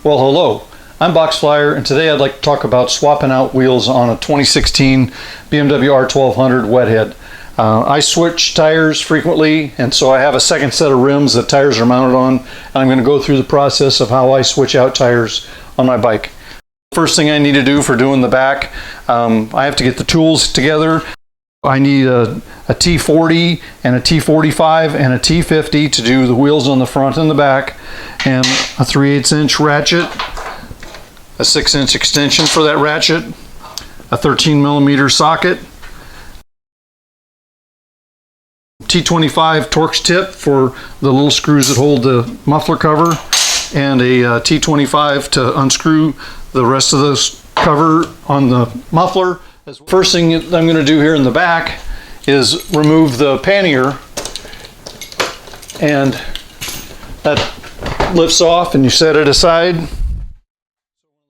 Well, hello, I'm Boxflyer, and today I'd like to talk about swapping out wheels on a 2016 BMW R1200 Wethead. I switch tires frequently, and so I have a second set of rims that tires are mounted on, and I'm going to go through the process of how I switch out tires on my bike. First thing I need to do for doing the back, I have to get the tools together. I need a T40 and a T45 and a T50 to do the wheels on the front and the back, and a 3/8 inch ratchet, a 6-inch extension for that ratchet, a 13mm socket, T25 Torx tip for the little screws that hold the muffler cover, and a T25 to unscrew the rest of the cover on the muffler. First thing I'm going to do here in the back is remove the pannier, and that lifts off and you set it aside.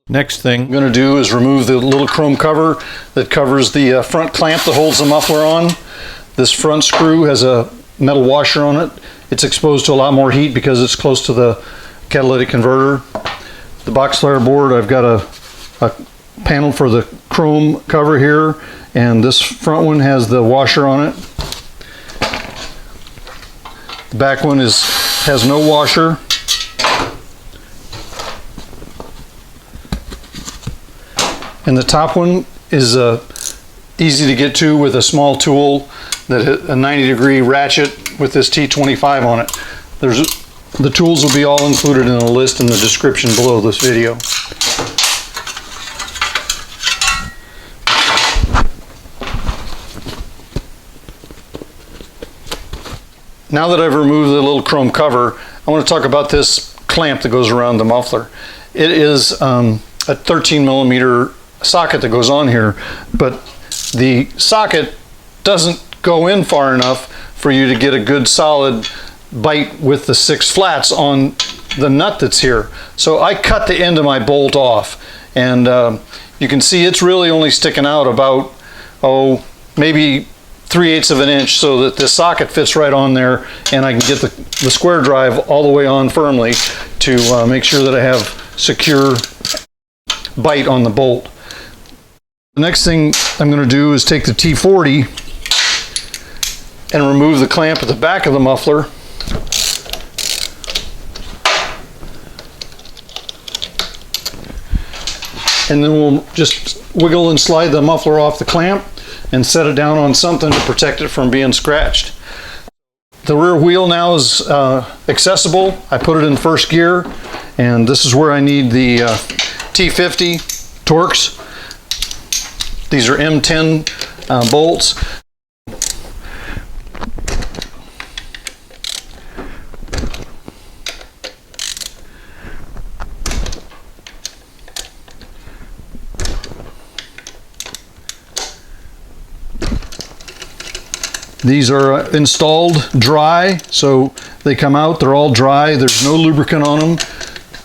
Next thing I'm going to do is remove the little chrome cover that covers the front clamp that holds the muffler on. This front screw has a metal washer on it. It's exposed to a lot more heat because it's close to the catalytic converter. The Boxflyer board, I've got a panel for the chrome cover here, and this front one has the washer on it. The back one has no washer. And the top one is easy to get to with a small tool, that a 90-degree ratchet with this T25 on it. The tools will be all included in a list in the description below this video. Now that I've removed the little chrome cover, I want to talk about this clamp that goes around the muffler. It is a 13mm socket that goes on here, but the socket doesn't go in far enough for you to get a good solid bite with the 6 flats on the nut that's here. So I cut the end of my bolt off, and you can see it's really only sticking out about, maybe 3/8 of an inch, so that this socket fits right on there, and I can get the square drive all the way on firmly to make sure that I have secure bite on the bolt. The next thing I'm going to do is take the T40 and remove the clamp at the back of the muffler. And then we'll just wiggle and slide the muffler off the clamp and set it down on something to protect it from being scratched. The rear wheel now is accessible. I put it in first gear, and this is where I need the T50 Torx. These are M10 bolts. These are installed dry, so they come out, they're all dry, there's no lubricant on them.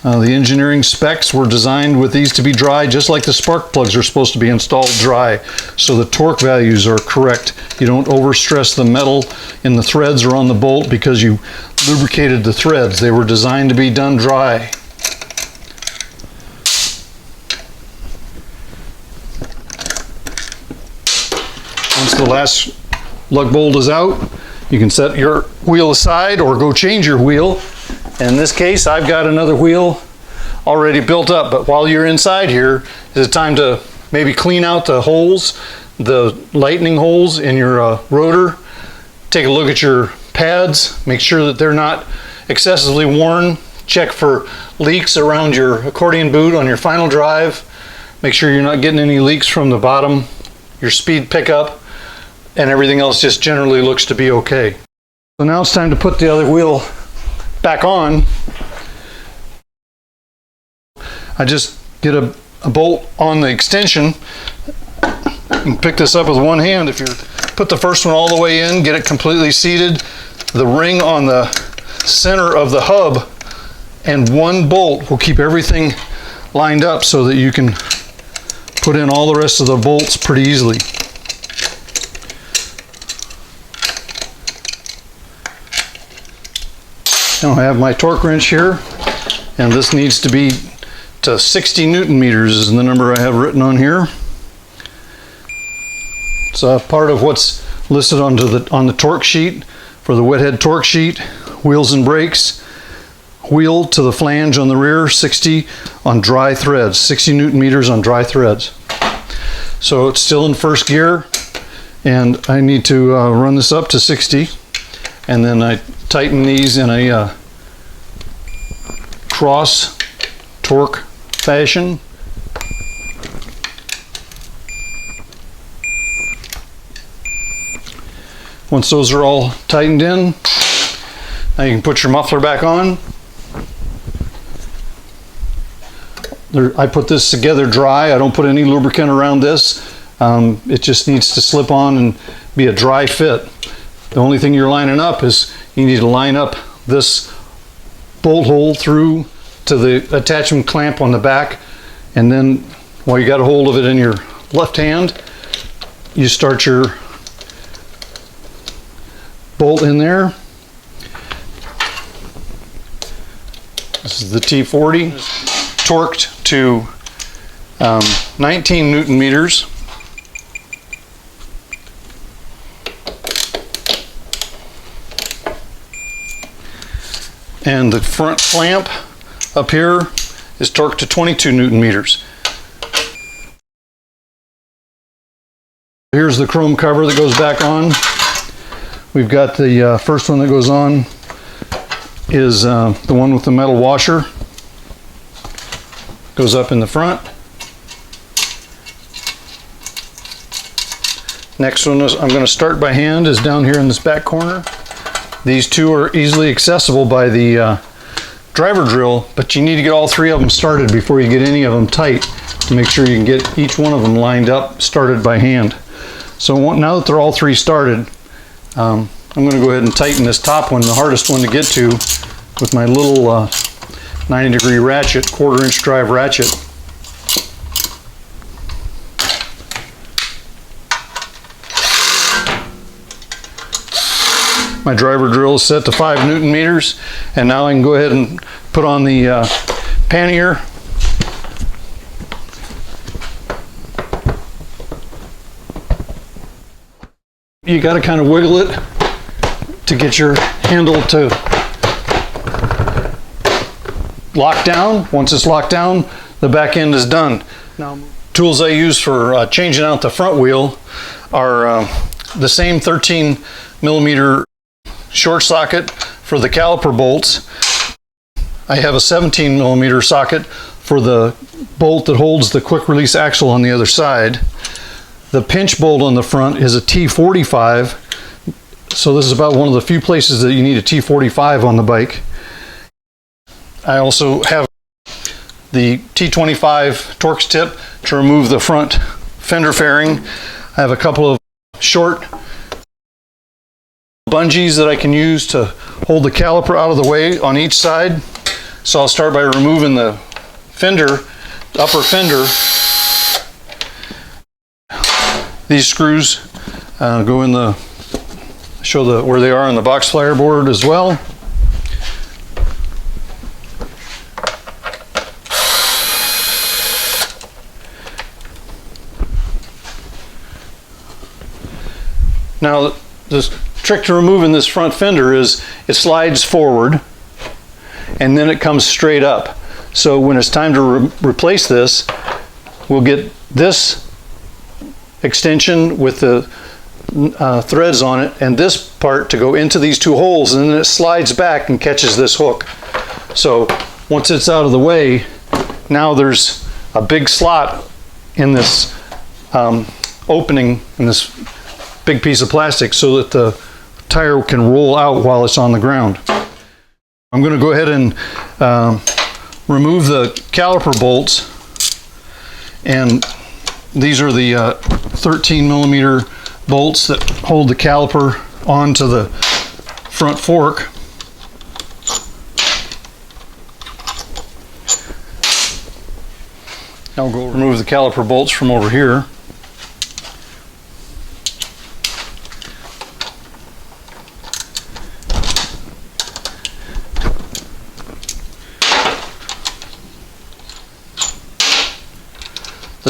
The engineering specs were designed with these to be dry, just like the spark plugs are supposed to be installed dry, so the torque values are correct. You don't overstress the metal in the threads or on the bolt because you lubricated the threads. They were designed to be done dry. Once the last lug bolt is out, you can set your wheel aside or go change your wheel. In this case, I've got another wheel already built up, but while you're inside here, is it time to maybe clean out the holes, the lightning holes in your rotor. Take a look at your pads, make sure that they're not excessively worn. Check for leaks around your accordion boot on your final drive. Make sure you're not getting any leaks from the bottom, your speed pickup, and everything else just generally looks to be okay. So now it's time to put the other wheel back on. I just get a bolt on the extension and pick this up with one hand. If you put the first one all the way in, get it completely seated, the ring on the center of the hub and one bolt will keep everything lined up so that you can put in all the rest of the bolts pretty easily. Now I have my torque wrench here, and this needs to be to 60 Newton meters is the number I have written on here. It's part of what's listed on the torque sheet for the wet head torque sheet. Wheels and brakes. Wheel to the flange on the rear, 60 on dry threads, 60 Newton meters on dry threads. So it's still in first gear, and I need to run this up to 60, and then I tighten these in a cross torque fashion. Once those are all tightened in, now you can put your muffler back on. I put this together dry. I don't put any lubricant around this. It just needs to slip on and be a dry fit. The only thing you're lining up is you need to line up this bolt hole through to the attachment clamp on the back, and then while you got a hold of it in your left hand, you start your bolt in there. This is the T40, torqued to 19 Newton meters. And the front clamp up here is torqued to 22 Newton meters. Here's the chrome cover that goes back on. We've got the first one that goes on is the one with the metal washer. Goes up in the front. Next one is, I'm going to start by hand, is down here in this back corner. These two are easily accessible by the driver drill, but you need to get all three of them started before you get any of them tight to make sure you can get each one of them lined up, started by hand. So now that they're all three started, I'm going to go ahead and tighten this top one, the hardest one to get to, with my little 90-degree ratchet, 1/4 inch drive ratchet. My driver drill is set to 5 Newton meters, and now I can go ahead and put on the pannier. You got to kind of wiggle it to get your handle to lock down. Once it's locked down, the back end is done. Now, tools I use for changing out the front wheel are the same 13 millimeter short socket for the caliper bolts. I have a 17 millimeter socket for the bolt that holds the quick release axle on the other side. The pinch bolt on the front is a T45, so this is about one of the few places that you need a T45 on the bike. I also have the T25 Torx tip to remove the front fender fairing. I have a couple of short bungees that I can use to hold the caliper out of the way on each side. So I'll start by removing the fender, the upper fender. These screws go in the, show where they are on the Boxflyer board as well. Now, the trick to removing this front fender is it slides forward and then it comes straight up. So when it's time to replace this, we'll get this extension with the threads on it and this part to go into these two holes, and then it slides back and catches this hook. So once it's out of the way, now there's a big slot in this opening in this big piece of plastic so that the tire can roll out while it's on the ground. I'm going to go ahead and remove the caliper bolts, and these are the 13 millimeter bolts that hold the caliper onto the front fork. I'll go remove the caliper bolts from over here.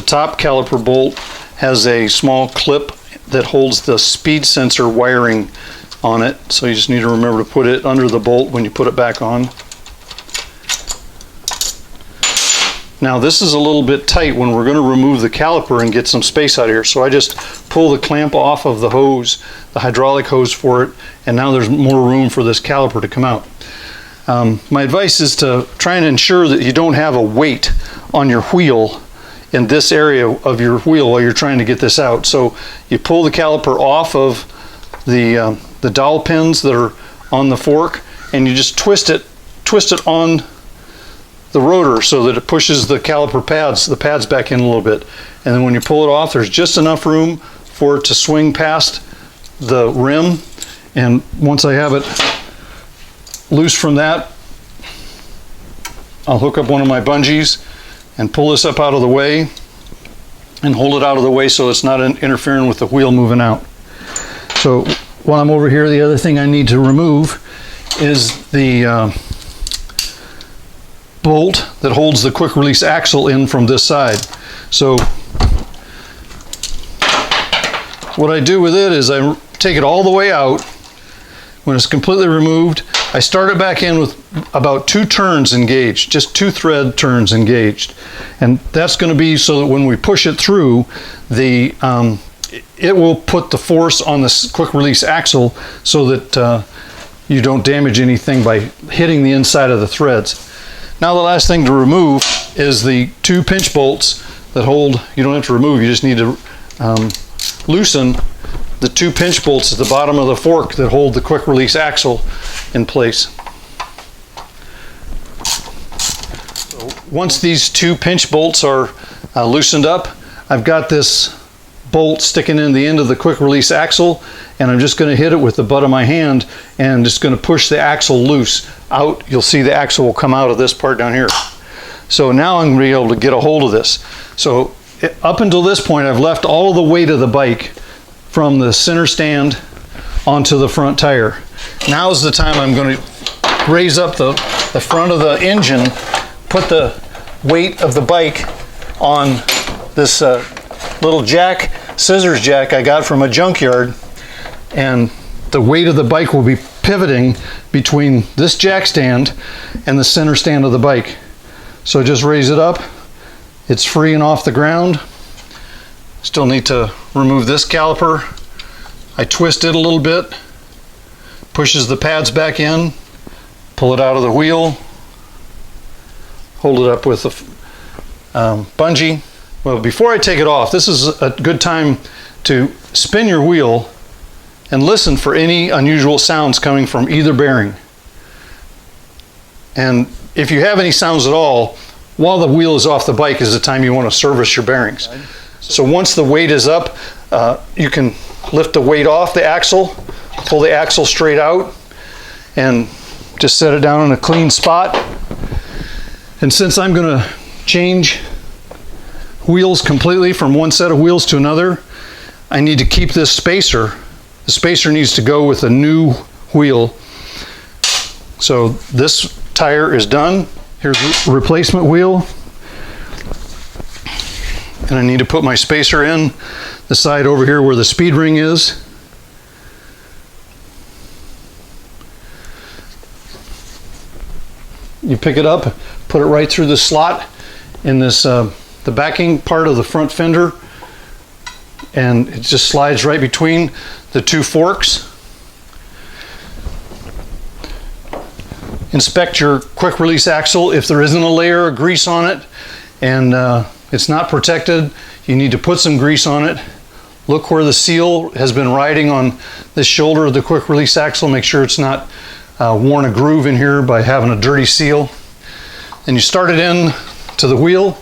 top caliper bolt has a small clip that holds the speed sensor wiring on it, so you just need to remember to put it under the bolt when you put it back on. Now this is a little bit tight when we're going to remove the caliper and get some space out of here, so I just pull the clamp off of the hose, the hydraulic hose for it, and now there's more room for this caliper to come out. My advice is to try and ensure that you don't have a weight on your wheel in this area of your wheel while you're trying to get this out. So you pull the caliper off of the dowel pins that are on the fork, and you just twist it on the rotor so that it pushes the caliper pads, the pads back in a little bit. And then when you pull it off, there's just enough room for it to swing past the rim. And once I have it loose from that, I'll hook up one of my bungees and pull this up out of the way and hold it out of the way so it's not interfering with the wheel moving out. So while I'm over here, the other thing I need to remove is the bolt that holds the quick release axle in from this side. So what I do with it is I take it all the way out. When it's completely removed, I start it back in with about 2 turns engaged, just 2 thread turns engaged. And that's going to be so that when we push it through, it will put the force on this quick release axle so that you don't damage anything by hitting the inside of the threads. Now the last thing to remove is the 2 pinch bolts that hold, you don't have to remove, you just need to loosen the 2 pinch bolts at the bottom of the fork that hold the quick release axle in place. So once these 2 pinch bolts are loosened up, I've got this bolt sticking in the end of the quick release axle, and I'm just going to hit it with the butt of my hand and just going to push the axle loose out. You'll see the axle will come out of this part down here. So now I'm going to be able to get a hold of this. So up until this point, I've left all of the weight of the bike from the center stand onto the front tire. Now is the time I'm going to raise up the front of the engine, put the weight of the bike on this little jack, scissors jack I got from a junkyard, and the weight of the bike will be pivoting between this jack stand and the center stand of the bike. So just raise it up. It's free and off the ground. Still need to remove this caliper. I twist it a little bit, pushes the pads back in, pull it out of the wheel, hold it up with a bungee. Well, before I take it off, this is a good time to spin your wheel and listen for any unusual sounds coming from either bearing. And if you have any sounds at all, while the wheel is off the bike is the time you want to service your bearings. So once the weight is up, you can lift the weight off the axle, pull the axle straight out, and just set it down in a clean spot. And since I'm going to change wheels completely from one set of wheels to another, I need to keep this spacer. The spacer needs to go with a new wheel. So this tire is done. Here's a replacement wheel. And I need to put my spacer in the side over here where the speed ring is. You pick it up, put it right through the slot in this the backing part of the front fender, and it just slides right between the 2 forks. Inspect your quick release axle. If there isn't a layer of grease on it and it's not protected, you need to put some grease on it. Look where the seal has been riding on this shoulder of the quick release axle. Make sure it's not worn a groove in here by having a dirty seal. And you start it in to the wheel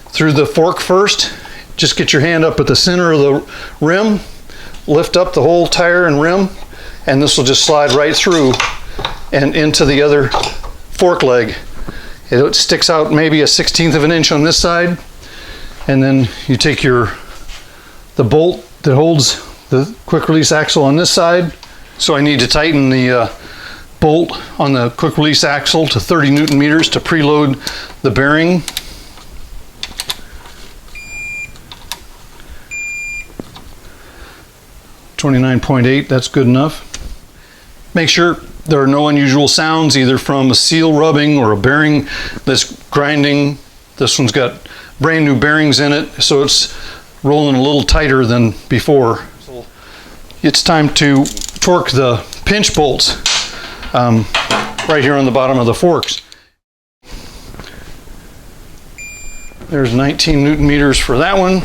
through the fork first. Just get your hand up at the center of the rim, lift up the whole tire and rim, and this will just slide right through and into the other fork leg. It sticks out maybe 1/16 of an inch on this side, and then you take the bolt that holds the quick release axle on this side. So I need to tighten the bolt on the quick release axle to 30 Newton meters to preload the bearing. 29.8, that's good enough. Make sure there are no unusual sounds either from a seal rubbing or a bearing that's grinding. This one's got brand new bearings in it, so it's rolling a little tighter than before. It's time to torque the pinch bolts right here on the bottom of the forks. There's 19 Newton meters for that one.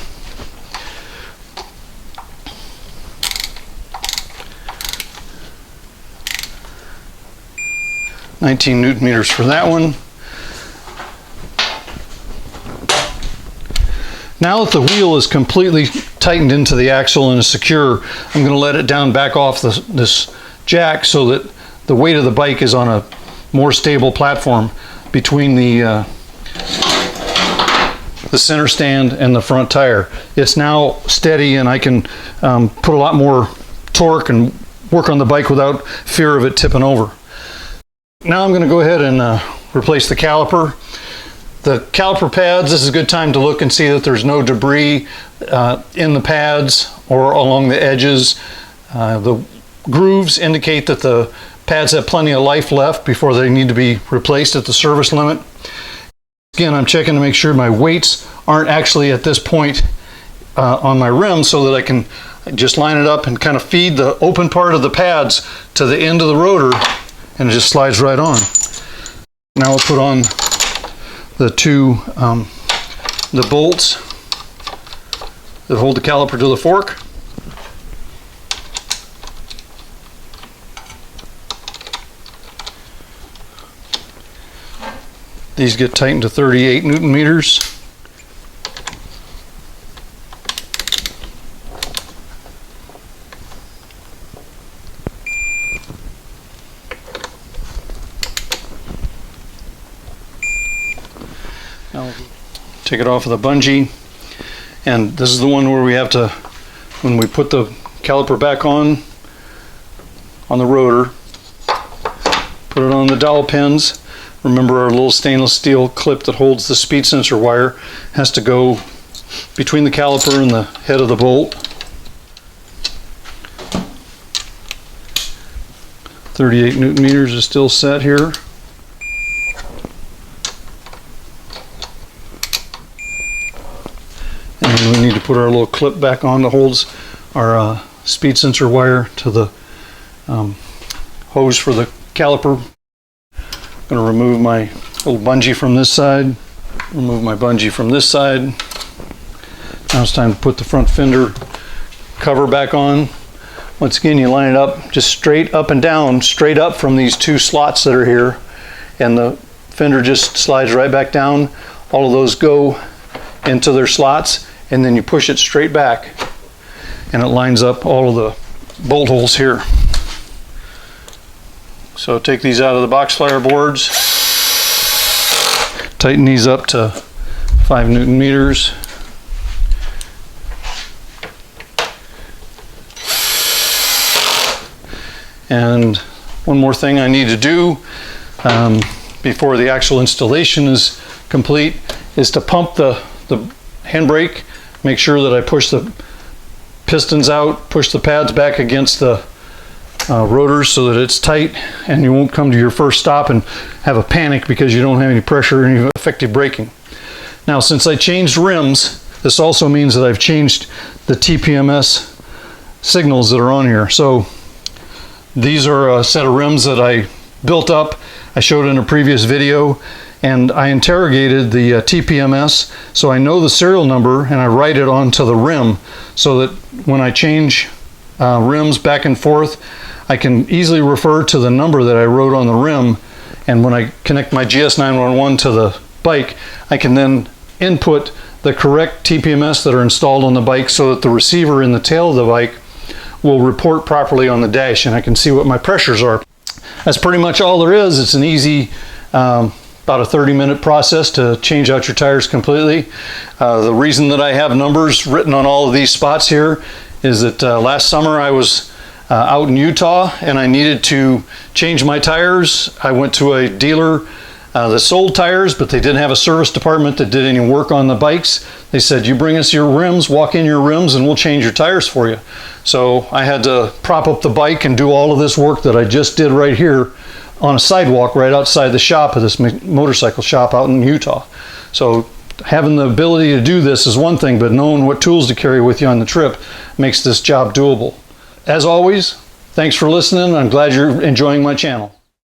Newton meters for that one. Now that the wheel is completely tightened into the axle and is secure, I'm going to let it down back off this jack so that the weight of the bike is on a more stable platform between the center stand and the front tire. It's now steady, and I can put a lot more torque and work on the bike without fear of it tipping over. Now I'm going to go ahead and replace the caliper. The caliper pads, this is a good time to look and see that there's no debris in the pads or along the edges. The grooves indicate that the pads have plenty of life left before they need to be replaced at the service limit. Again, I'm checking to make sure my weights aren't actually at this point on my rim, so that I can just line it up and kind of feed the open part of the pads to the end of the rotor, and it just slides right on. Now I'll put on the the bolts that hold the caliper to the fork. These get tightened to 38 Newton meters. Now take it off of the bungee, and this is the one where we have to, when we put the caliper back on the rotor, put it on the dowel pins. Remember, our little stainless steel clip that holds the speed sensor wire has to go between the caliper and the head of the bolt. 38 Newton meters is still set here. And we need to put our little clip back on that holds our speed sensor wire to the hose for the caliper. I'm going to remove my little bungee from this side, remove my bungee from this side. Now it's time to put the front fender cover back on. Once again, you line it up just straight up and down, straight up from these two slots that are here, and the fender just slides right back down. All of those go into their slots, and then you push it straight back, and it lines up all of the bolt holes here. So take these out of the Boxflyer boards, tighten these up to 5 Newton meters. And one more thing I need to do before the actual installation is complete is to pump the handbrake, make sure that I push the pistons out, push the pads back against the rotors so that it's tight, and you won't come to your first stop and have a panic because you don't have any pressure or any effective braking. Now, since I changed rims, this also means that I've changed the TPMS signals that are on here. So these are a set of rims that I built up. I showed in a previous video, and I interrogated the TPMS so I know the serial number, and I write it onto the rim so that when I change rims back and forth, I can easily refer to the number that I wrote on the rim, and when I connect my GS911 to the bike, I can then input the correct TPMS that are installed on the bike so that the receiver in the tail of the bike will report properly on the dash, and I can see what my pressures are. That's pretty much all there is. It's an easy, about a 30-minute process to change out your tires completely. The reason that I have numbers written on all of these spots here is that last summer I was out in Utah and I needed to change my tires. I went to a dealer that sold tires, but they didn't have a service department that did any work on the bikes. They said, you bring us your rims, walk in your rims, and we'll change your tires for you. So I had to prop up the bike and do all of this work that I just did right here on a sidewalk right outside the shop of this motorcycle shop out in Utah. So having the ability to do this is one thing, but knowing what tools to carry with you on the trip makes this job doable. As always, thanks for listening. I'm glad you're enjoying my channel.